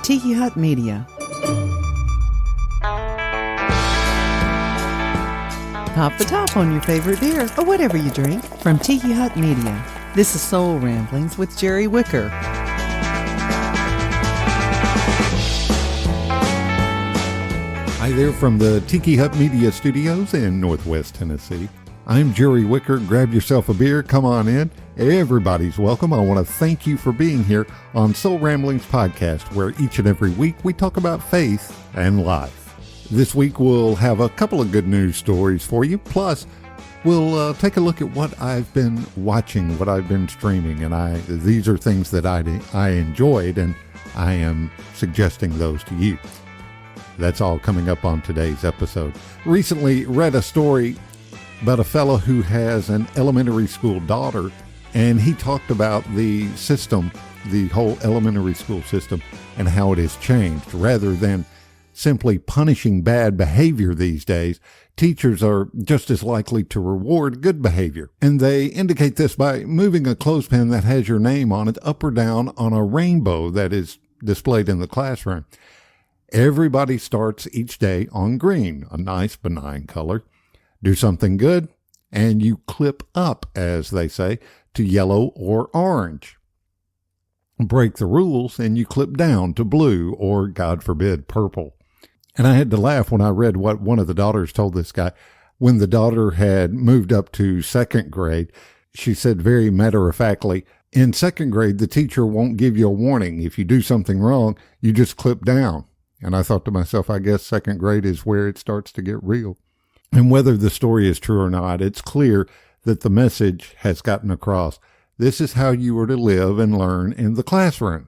Tiki Hut Media. Pop the top on your favorite beer or whatever you drink from Tiki Hut Media. This is Soul Ramblings with Jerry Wicker. Hi there from the Tiki Hut Media Studios in Northwest Tennessee. I'm Jerry Wicker. Grab yourself a beer. Come on in. Everybody's welcome. I want to thank you for being here on Soul Ramblings Podcast, where each and every week we talk about faith and life. This week we'll have a couple of good news stories for you. Plus, we'll take a look at what I've been watching, what I've been streaming, and these are things that I enjoyed, and I am suggesting those to you. That's all coming up on today's episode. Recently read a story about a fellow who has an elementary school daughter, and he talked about the system, the whole elementary school system, and how it has changed. Rather than simply punishing bad behavior these days, teachers are just as likely to reward good behavior. And they indicate this by moving a clothespin that has your name on it up or down on a rainbow that is displayed in the classroom. Everybody starts each day on green, a nice benign color. Do something good, and you clip up, as they say, to yellow or orange. Break the rules, and you clip down to blue or, God forbid, purple. And I had to laugh when I read what one of the daughters told this guy. When the daughter had moved up to second grade, she said very matter-of-factly, in second grade, the teacher won't give you a warning. If you do something wrong, you just clip down. And I thought to myself, I guess second grade is where it starts to get real. And whether the story is true or not, it's clear that the message has gotten across. This is how you are to live and learn in the classroom.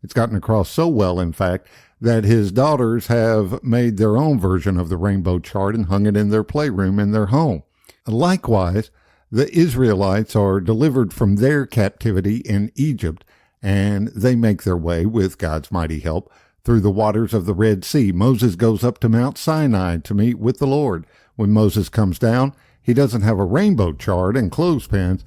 It's gotten across so well, in fact, that his daughters have made their own version of the rainbow chart and hung it in their playroom in their home. Likewise, the Israelites are delivered from their captivity in Egypt, and they make their way, with God's mighty help, through the waters of the Red Sea. Moses goes up to Mount Sinai to meet with the Lord. When Moses comes down, he doesn't have a rainbow chart and clothespins.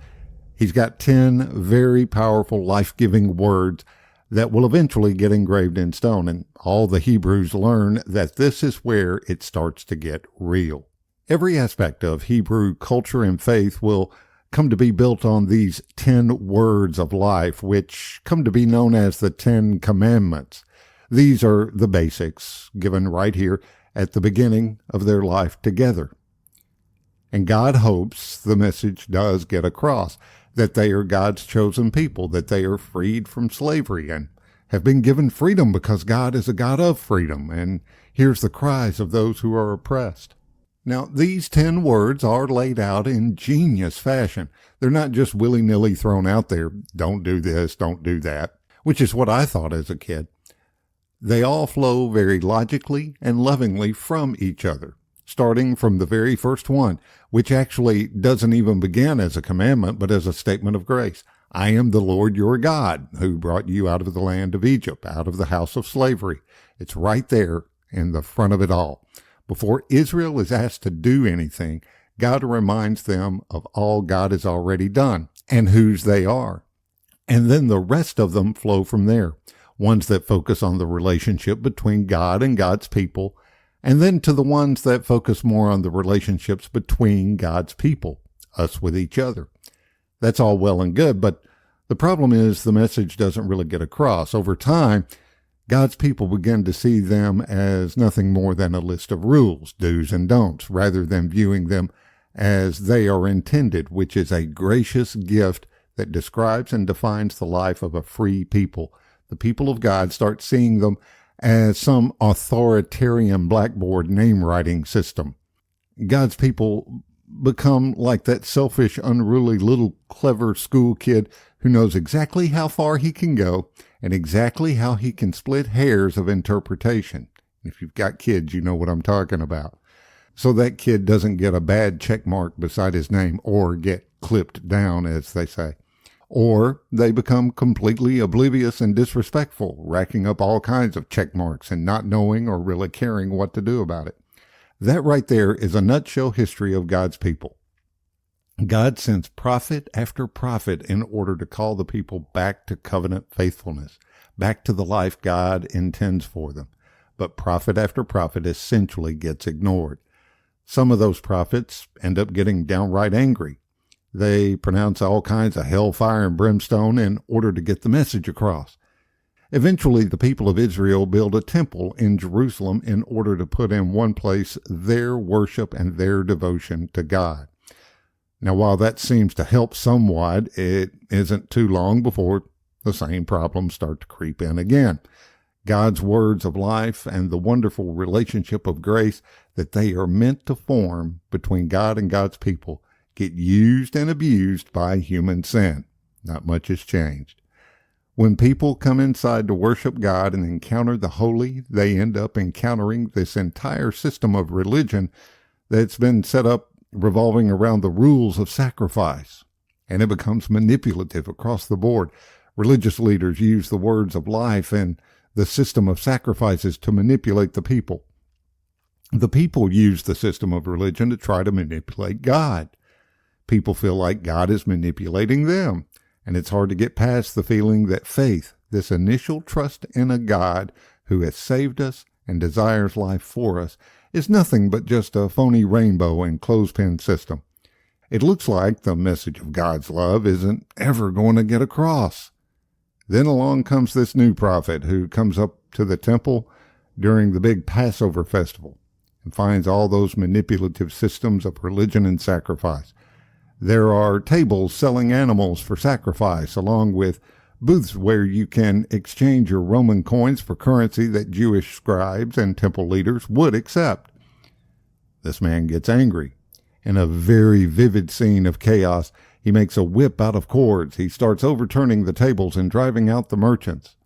He's got 10 very powerful, life-giving words that will eventually get engraved in stone. And all the Hebrews learn that this is where it starts to get real. Every aspect of Hebrew culture and faith will come to be built on these 10 words of life, which come to be known as the 10 Commandments. These are the basics given right here at the beginning of their life together. And God hopes the message does get across, that they are God's chosen people, that they are freed from slavery and have been given freedom because God is a God of freedom and hears the cries of those who are oppressed. Now, these 10 words are laid out in genius fashion. They're not just willy-nilly thrown out there. Don't do this, don't do that, which is what I thought as a kid. They all flow very logically and lovingly from each other, starting from the very first one, which actually doesn't even begin as a commandment, but as a statement of grace. I am the Lord your God, who brought you out of the land of Egypt, out of the house of slavery. It's right there in the front of it all. Before Israel is asked to do anything, God reminds them of all God has already done and whose they are. And then the rest of them flow from there. Ones that focus on the relationship between God and God's people, and then to the ones that focus more on the relationships between God's people, us with each other. That's all well and good, but the problem is the message doesn't really get across. Over time, God's people begin to see them as nothing more than a list of rules, do's and don'ts, rather than viewing them as they are intended, which is a gracious gift that describes and defines the life of a free people. The people of God start seeing them as some authoritarian blackboard name-writing system. God's people become like that selfish, unruly little clever school kid who knows exactly how far he can go and exactly how he can split hairs of interpretation. If you've got kids, you know what I'm talking about. So that kid doesn't get a bad check mark beside his name or get clipped down, as they say. Or they become completely oblivious and disrespectful, racking up all kinds of check marks and not knowing or really caring what to do about it. That right there is a nutshell history of God's people. God sends prophet after prophet in order to call the people back to covenant faithfulness, back to the life God intends for them. But prophet after prophet essentially gets ignored. Some of those prophets end up getting downright angry. They pronounce all kinds of hellfire and brimstone in order to get the message across. Eventually, the people of Israel build a temple in Jerusalem in order to put in one place their worship and their devotion to God. Now, while that seems to help somewhat, it isn't too long before the same problems start to creep in again. God's words of life and the wonderful relationship of grace that they are meant to form between God and God's people get used and abused by human sin. Not much has changed. When people come inside to worship God and encounter the holy, they end up encountering this entire system of religion that's been set up revolving around the rules of sacrifice, and it becomes manipulative across the board. Religious leaders use the words of life and the system of sacrifices to manipulate the people. The people use the system of religion to try to manipulate God. People feel like God is manipulating them, and it's hard to get past the feeling that faith, this initial trust in a God who has saved us and desires life for us, is nothing but just a phony rainbow and clothespin system. It looks like the message of God's love isn't ever going to get across. Then along comes this new prophet who comes up to the temple during the big Passover festival and finds all those manipulative systems of religion and sacrifice. There are tables selling animals for sacrifice, along with booths where you can exchange your Roman coins for currency that Jewish scribes and temple leaders would accept. This man gets angry. In a very vivid scene of chaos, he makes a whip out of cords. He starts overturning the tables and driving out the merchants.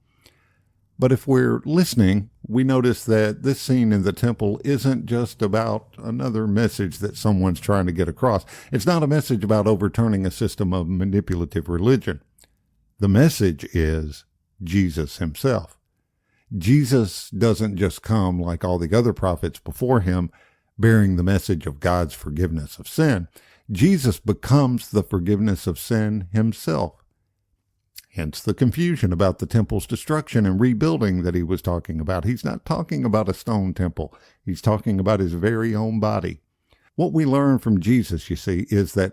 But if we're listening, we notice that this scene in the temple isn't just about another message that someone's trying to get across. It's not a message about overturning a system of manipulative religion. The message is Jesus himself. Jesus doesn't just come like all the other prophets before him, bearing the message of God's forgiveness of sin. Jesus becomes the forgiveness of sin himself. Hence the confusion about the temple's destruction and rebuilding that he was talking about. He's not talking about a stone temple. He's talking about his very own body. What we learn from Jesus, you see, is that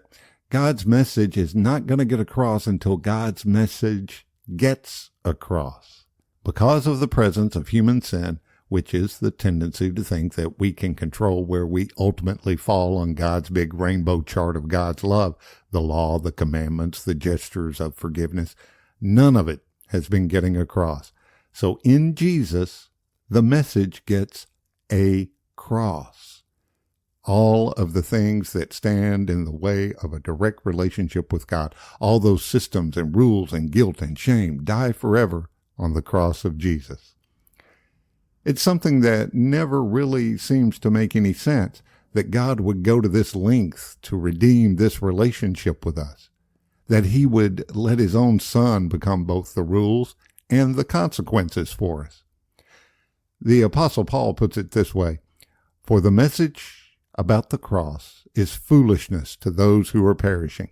God's message is not going to get across until God's message gets across. Because of the presence of human sin, which is the tendency to think that we can control where we ultimately fall on God's big rainbow chart of God's love, the law, the commandments, the gestures of forgiveness, none of it has been getting across. So in Jesus, the message gets across. All of the things that stand in the way of a direct relationship with God, all those systems and rules and guilt and shame die forever on the cross of Jesus. It's something that never really seems to make any sense, that God would go to this length to redeem this relationship with us, that he would let his own son become both the rules and the consequences for us. The Apostle Paul puts it this way: "For the message about the cross is foolishness to those who are perishing,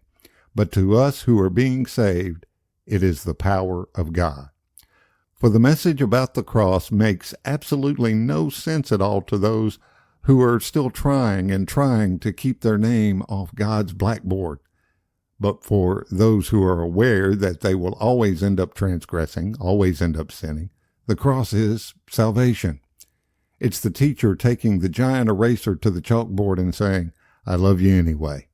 but to us who are being saved, it is the power of God." For the message about the cross makes absolutely no sense at all to those who are still trying to keep their name off God's blackboard. But for those who are aware that they will always end up transgressing, always end up sinning, the cross is salvation. It's the teacher taking the giant eraser to the chalkboard and saying, "I love you anyway."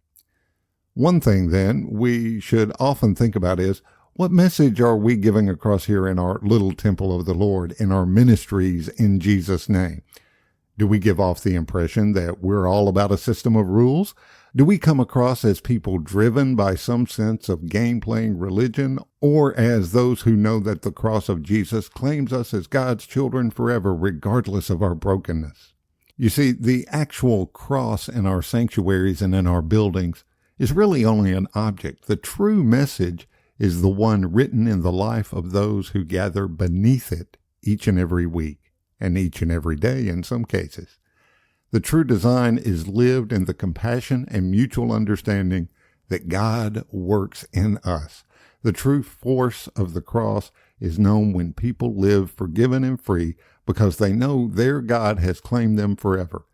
One thing, then, we should often think about is, what message are we giving across here in our little temple of the Lord, in our ministries in Jesus' name? Do we give off the impression that we're all about a system of rules? Do we come across as people driven by some sense of game-playing religion, or as those who know that the cross of Jesus claims us as God's children forever, regardless of our brokenness? You see, the actual cross in our sanctuaries and in our buildings is really only an object. The true message is the one written in the life of those who gather beneath it each and every week, and each and every day in some cases. The true design is lived in the compassion and mutual understanding that God works in us. The true force of the cross is known when people live forgiven and free because they know their God has claimed them forever.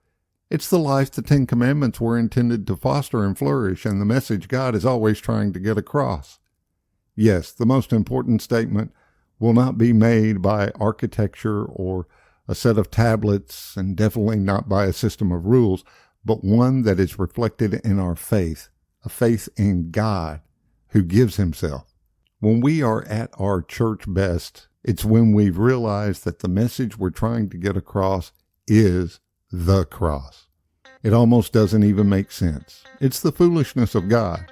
It's the life the Ten Commandments were intended to foster and flourish, and the message God is always trying to get across. Yes, the most important statement will not be made by architecture or a set of tablets, and definitely not by a system of rules, but one that is reflected in our faith, a faith in God who gives himself. When we are at our church best, it's when we've realized that the message we're trying to get across is the cross. It almost doesn't even make sense. It's the foolishness of God.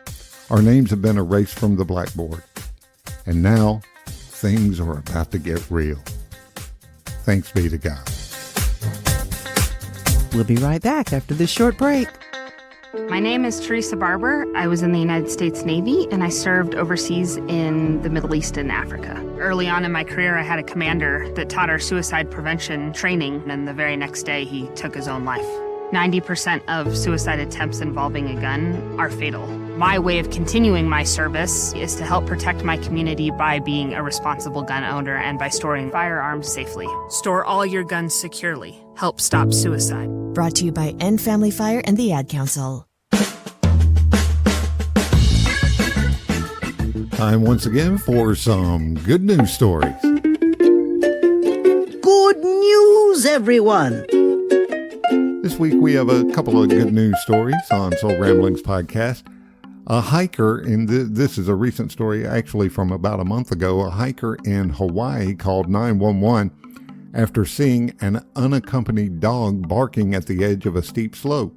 Our names have been erased from the blackboard. And now, things are about to get real. Thanks be to God. We'll be right back after this short break. My name is Teresa Barber. I was in the United States Navy, and I served overseas in the Middle East and Africa. Early on in my career, I had a commander that taught our suicide prevention training, and the very next day, he took his own life. 90% of suicide attempts involving a gun are fatal. My way of continuing my service is to help protect my community by being a responsible gun owner and by storing firearms safely. Store all your guns securely. Help stop suicide. Brought to you by End Family Fire and the Ad Council. Time once again for some good news stories. Good news, everyone! This week we have a couple of good news stories on Soul Ramblings podcast. A hiker, and this is a recent story actually from about a month ago, a hiker in Hawaii called 911 after seeing an unaccompanied dog barking at the edge of a steep slope.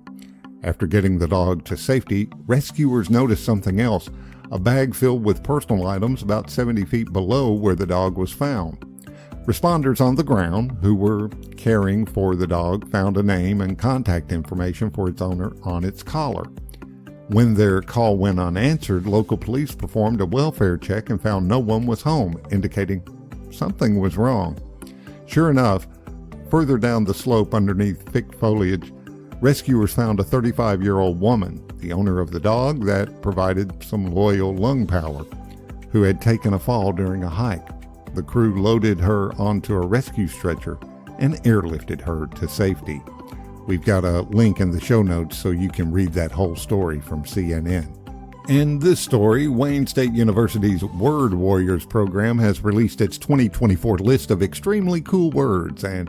After getting the dog to safety, rescuers noticed something else, a bag filled with personal items about 70 feet below where the dog was found. Responders on the ground who were caring for the dog found a name and contact information for its owner on its collar. When their call went unanswered, local police performed a welfare check and found no one was home, indicating something was wrong. Sure enough, further down the slope underneath thick foliage, rescuers found a 35-year-old woman, the owner of the dog that provided some loyal lung power, who had taken a fall during a hike. The crew loaded her onto a rescue stretcher and airlifted her to safety. We've got a link in the show notes so you can read that whole story from CNN. In this story, Wayne State University's Word Warriors program has released its 2024 list of extremely cool words, and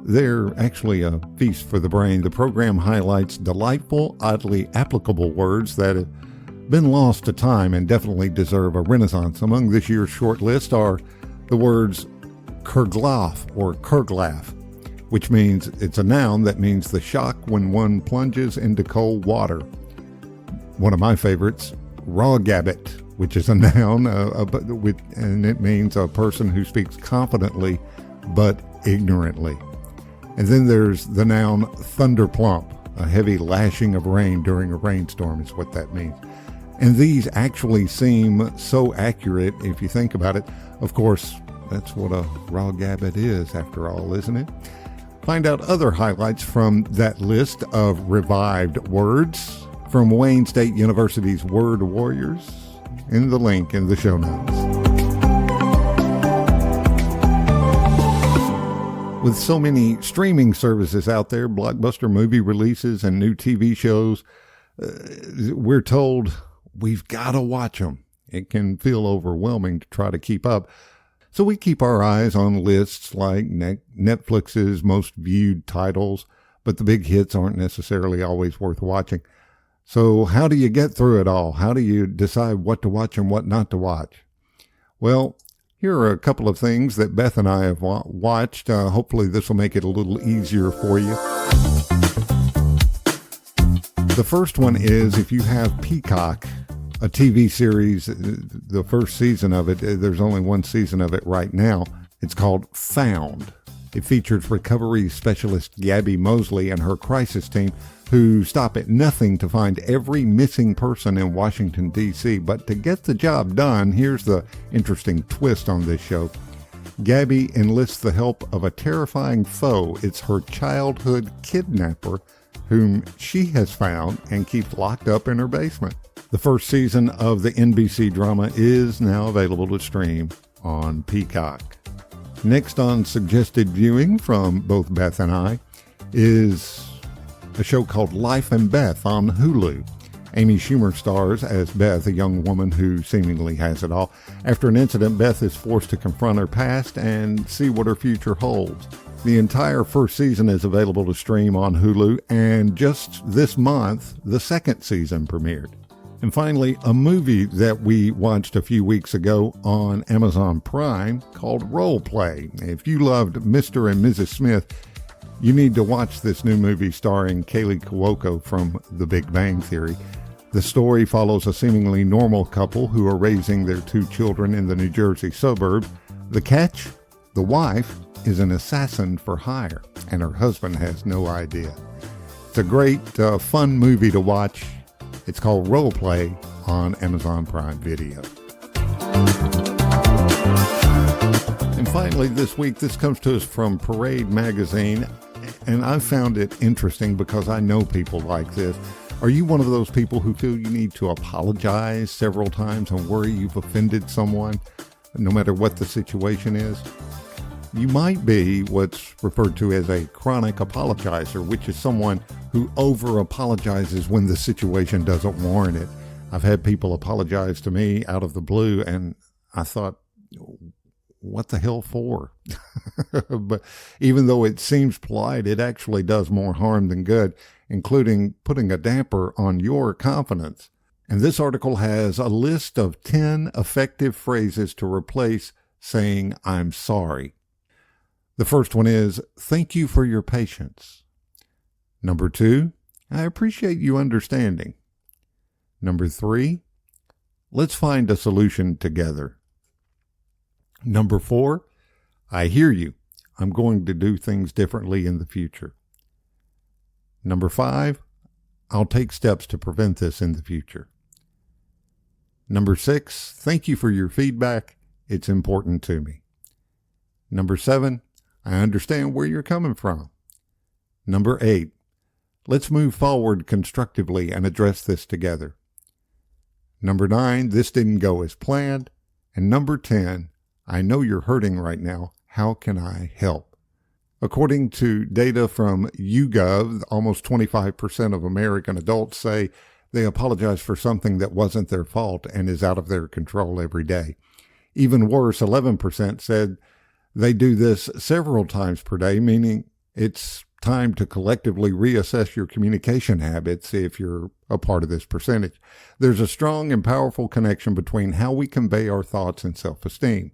they're actually a feast for the brain. The program highlights delightful, oddly applicable words that have been lost to time and definitely deserve a renaissance. Among this year's short list are the words Curglaff or Curglaff, which means it's a noun that means the shock when one plunges into cold water. One of my favorites, Rawgabbit, which is a noun, and it means a person who speaks confidently but ignorantly. And then there's the noun thunderplump, a heavy lashing of rain during a rainstorm is what that means. And these actually seem so accurate if you think about it. Of course, that's what a rawgabbit is after all, isn't it? Find out other highlights from that list of revived words from Wayne State University's Word Warriors in the link in the show notes. With so many streaming services out there, blockbuster movie releases and new TV shows, we're told we've got to watch them. It can feel overwhelming to try to keep up. So we keep our eyes on lists like Netflix's most viewed titles, but the big hits aren't necessarily always worth watching. So how do you get through it all? How do you decide what to watch and what not to watch? Well, here are a couple of things that Beth and I have watched. Hopefully this will make it a little easier for you. The first one is if you have Peacock, a TV series, the first season of it, there's only one season of it right now. It's called Found. It features recovery specialist Gabby Mosley and her crisis team who stop at nothing to find every missing person in Washington, D.C. But to get the job done, here's the interesting twist on this show. Gabby enlists the help of a terrifying foe. It's her childhood kidnapper, whom she has found and keeps locked up in her basement. The first season of the NBC drama is now available to stream on Peacock. Next on suggested viewing from both Beth and I is a show called Life and Beth on Hulu. Amy Schumer stars as Beth, a young woman who seemingly has it all. After an incident, Beth is forced to confront her past and see what her future holds. The entire first season is available to stream on Hulu, and just this month, the second season premiered. And finally, a movie that we watched a few weeks ago on Amazon Prime called Role Play. If you loved Mr. and Mrs. Smith, you need to watch this new movie starring Kaylee Cuoco from The Big Bang Theory. The story follows a seemingly normal couple who are raising their 2 children in the New Jersey suburbs. The catch? The wife is an assassin for hire, and her husband has no idea. It's a great, fun movie to watch. It's called Role Play on Amazon Prime Video. And finally this week, this comes to us from Parade Magazine, and I found it interesting because I know people like this. Are you one of those people who feel you need to apologize several times and worry you've offended someone, no matter what the situation is? You might be what's referred to as a chronic apologizer, which is someone who over-apologizes when the situation doesn't warrant it. I've had people apologize to me out of the blue, and I thought, what the hell for? But even though it seems polite, it actually does more harm than good, including putting a damper on your confidence. And this article has a list of 10 effective phrases to replace saying, I'm sorry. The first one is, thank you for your patience. Number 2, I appreciate you understanding. Number 3, let's find a solution together. Number 4, I hear you. I'm going to do things differently in the future. Number 5, I'll take steps to prevent this in the future. Number 6, thank you for your feedback. It's important to me. Number 7, I understand where you're coming from. Number 8, let's move forward constructively and address this together. Number 9, this didn't go as planned. And number 10, I know you're hurting right now. How can I help? According to data from YouGov, almost 25% of American adults say they apologize for something that wasn't their fault and is out of their control every day. Even worse, 11% said they do this several times per day, meaning it's time to collectively reassess your communication habits if you're a part of this percentage. There's a strong and powerful connection between how we convey our thoughts and self-esteem.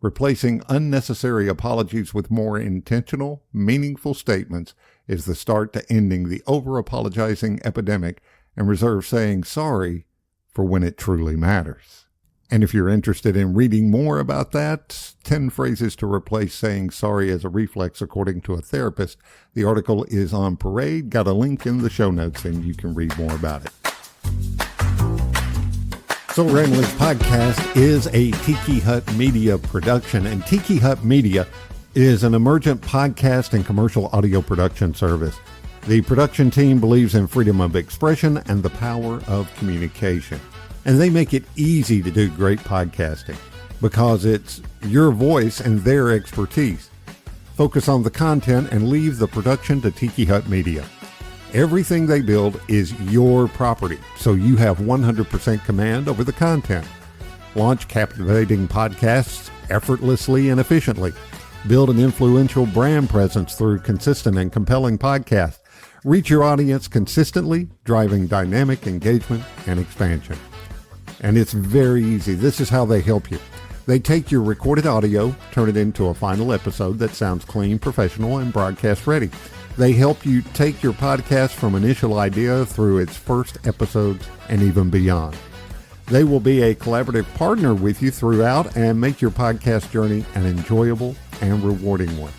Replacing unnecessary apologies with more intentional, meaningful statements is the start to ending the over-apologizing epidemic and reserve saying sorry for when it truly matters. And if you're interested in reading more about that, 10 phrases to replace saying sorry as a reflex according to a therapist, the article is on Parade. Got a link in the show notes and you can read more about it. Soul Ramblings Podcast is a Tiki Hut Media production, and Tiki Hut Media is an emergent podcast and commercial audio production service. The production team believes in freedom of expression and the power of communication. And they make it easy to do great podcasting because it's your voice and their expertise. Focus on the content and leave the production to Tiki Hut Media. Everything they build is your property, so you have 100% command over the content. Launch captivating podcasts effortlessly and efficiently. Build an influential brand presence through consistent and compelling podcasts. Reach your audience consistently, driving dynamic engagement and expansion. And it's very easy. This is how they help you. They take your recorded audio, turn it into a final episode that sounds clean, professional, and broadcast ready. They help you take your podcast from initial idea through its first episodes and even beyond. They will be a collaborative partner with you throughout and make your podcast journey an enjoyable and rewarding one.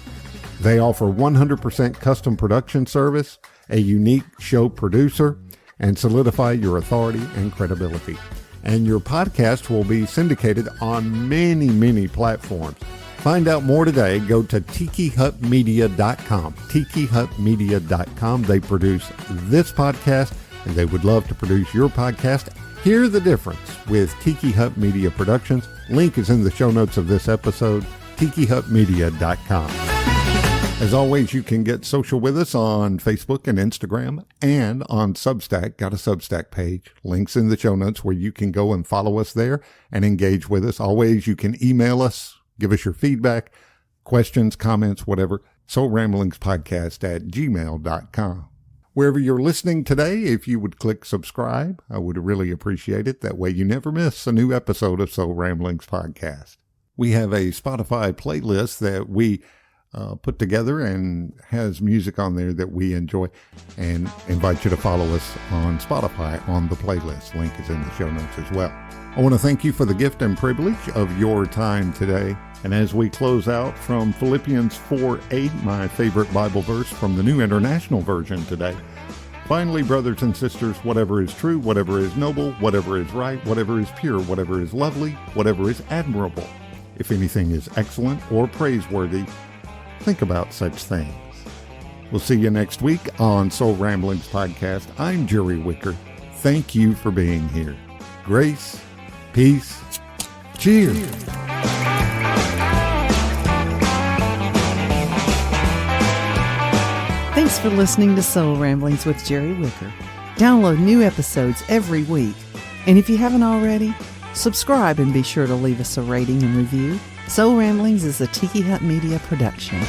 They offer 100% custom production service, a unique show producer, and solidify your authority and credibility. And your podcast will be syndicated on many, many platforms. Find out more today. Go to tikihutmedia.com. tikihutmedia.com. They produce this podcast, and they would love to produce your podcast Hear the difference with Tiki Hut Media Productions. Link is in the show notes of this episode, tikihutmedia.com. As always, you can get social with us on Facebook and Instagram and on Substack. Got a Substack page. Links in the show notes where you can go and follow us there and engage with us. Always, you can email us, give us your feedback, questions, comments, whatever. soulramblingspodcast@gmail.com. Wherever you're listening today, if you would click subscribe, I would really appreciate it. That way you never miss a new episode of Soul Ramblings Podcast. We have a Spotify playlist that we put together and has music on there that we enjoy, and invite you to follow us on Spotify on the playlist. Link is in the show notes as well. I want to thank you for the gift and privilege of your time today. And as we close out from Philippians 4:8, my favorite Bible verse from the New International Version today. Finally, brothers and sisters, whatever is true, whatever is noble, whatever is right, whatever is pure, whatever is lovely, whatever is admirable, if anything is excellent or praiseworthy, think about such things. We'll see you next week on Soul Ramblings Podcast. I'm Jerry Wicker. Thank you for being here. Grace, peace, cheers. Thanks for listening to Soul Ramblings with Jerry Wicker. Download new episodes every week. And if you haven't already, subscribe and be sure to leave us a rating and review. Soul Ramblings is a Tiki Hut Media production.